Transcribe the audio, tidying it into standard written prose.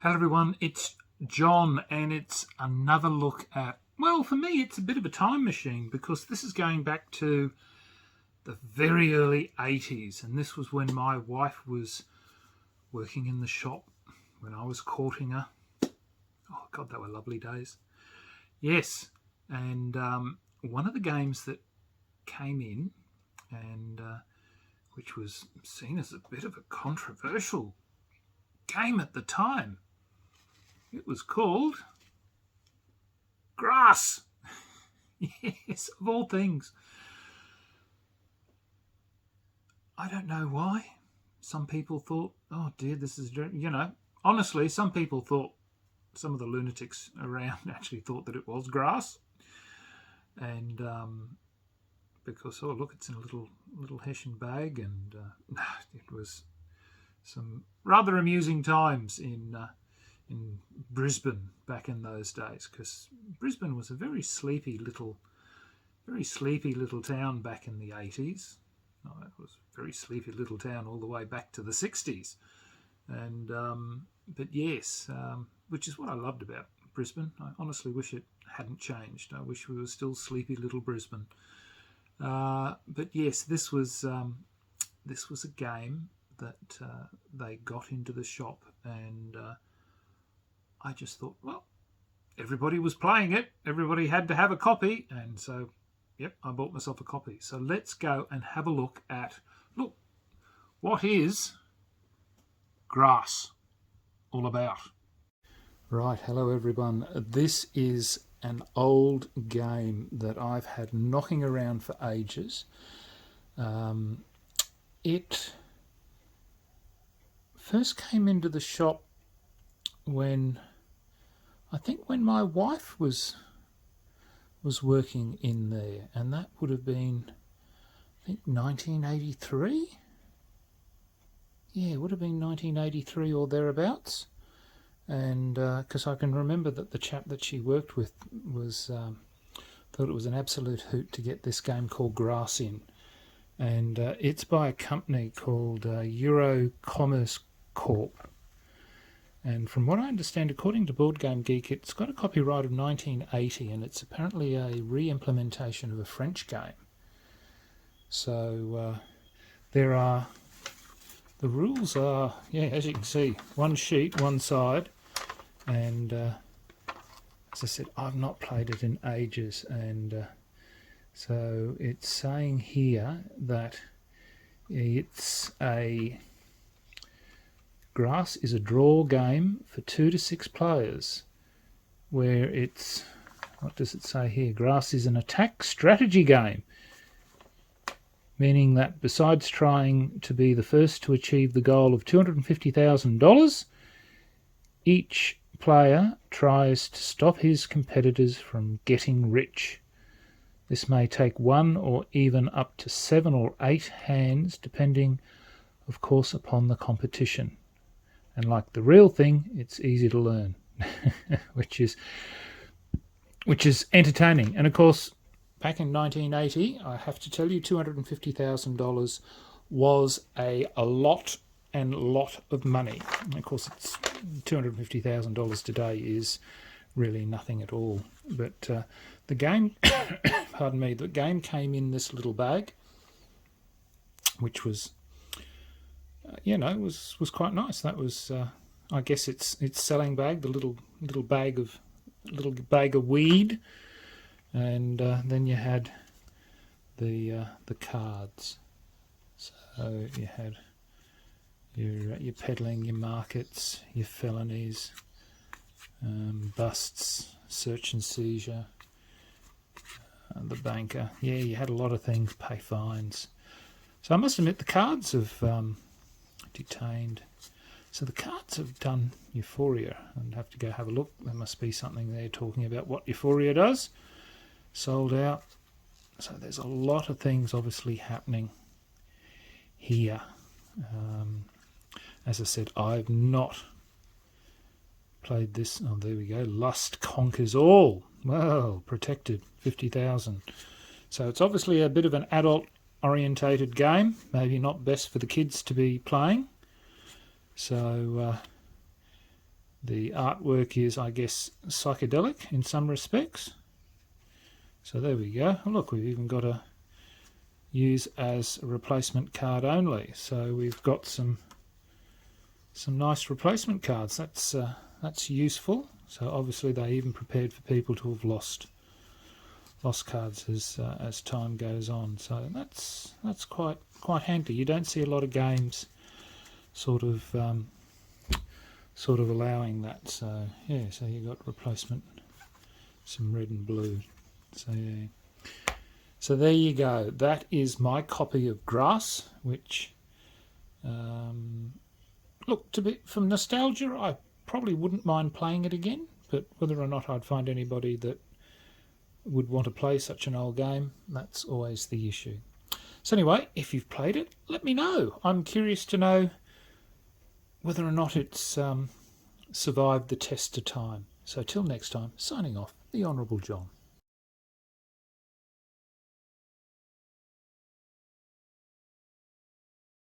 Hello everyone, it's John and it's another look at, well, for me it's a bit of a time machine because this is going back to the very early 80s, and this was when my wife was working in the shop, when I was courting her. Oh God, they were lovely days. Yes, and one of the games that came in and which was seen as a bit of a controversial game at the time, it was called Grass. Yes, of all things. I don't know why. Some people thought, oh dear, this is, honestly, some people thought, some of the lunatics around actually thought that it was grass. And because, oh look, it's in a little hessian bag, and it was some rather amusing times in Brisbane back in those days, because Brisbane was a very sleepy little town back in the 80s. Oh, it was a very sleepy little town all the way back to the 60s. And but yes, which is what I loved about Brisbane. I honestly wish it hadn't changed. I wish we were still sleepy little Brisbane. But yes, this was a game that they got into the shop, and I just thought, well, everybody was playing it. Everybody had to have a copy, and so, yep, I bought myself a copy. So let's go and have a look at, what is Grass all about? Right, hello everyone. This is an old game that I've had knocking around for ages. It first came into the shop when my wife was working in there, and that would have been, I think, 1983. Yeah, it would have been 1983 or thereabouts. And because I can remember that the chap that she worked with was thought it was an absolute hoot to get this game called Grass in, and it's by a company called Euro Commerce Corp. And from what I understand, according to Board Game Geek, it's got a copyright of 1980, and it's apparently a re-implementation of a French game. So the rules are, as you can see, one sheet, one side, and as I said, I've not played it in ages, and so it's saying here that Grass is a draw game for 2 to 6 players, where it's, what does it say here? Grass is an attack strategy game, meaning that besides trying to be the first to achieve the goal of $250,000, each player tries to stop his competitors from getting rich. This may take 1 or even up to 7 or 8 hands, depending, of course, upon the competition. And like the real thing, it's easy to learn, which is entertaining. And of course, back in 1980, I have to tell you, $250,000 was a lot of money. And of course, it's $250,000 today is really nothing at all. But the game, pardon me, the game came in this little bag, which was, was quite nice. That was, I guess, its selling bag, the little bag of weed, and then you had the cards. So you had your peddling, your markets, your felonies, busts, search and seizure, the banker. Yeah, you had a lot of things, pay fines. So I must admit, the cards have detained. So the cards have done Euphoria, and have to go have a look. There must be something there talking about what Euphoria does. Sold out. So there's a lot of things obviously happening here. As I said, I've not played this. Oh, there we go. Lust Conquers All. Well, protected, 50,000. So it's obviously a bit of an adult-orientated game. Maybe not best for the kids to be playing. So The artwork is, I guess, psychedelic in some respects. So there we go. Oh, look, we've even got a use as a replacement card only. So we've got some nice replacement cards. That's useful. So obviously they even prepared for people to have lost cards as time goes on. So that's quite handy. You don't see a lot of games sort of allowing that. So yeah, so you got replacement, some red and blue. So yeah. So there you go. That is my copy of Grass, which look, from nostalgia, I probably wouldn't mind playing it again, but whether or not I'd find anybody that would want to play such an old game, that's always the issue. So anyway, if you've played it, let me know. I'm curious to know whether or not it's survived the test of time. So till next time, signing off, the Honourable John.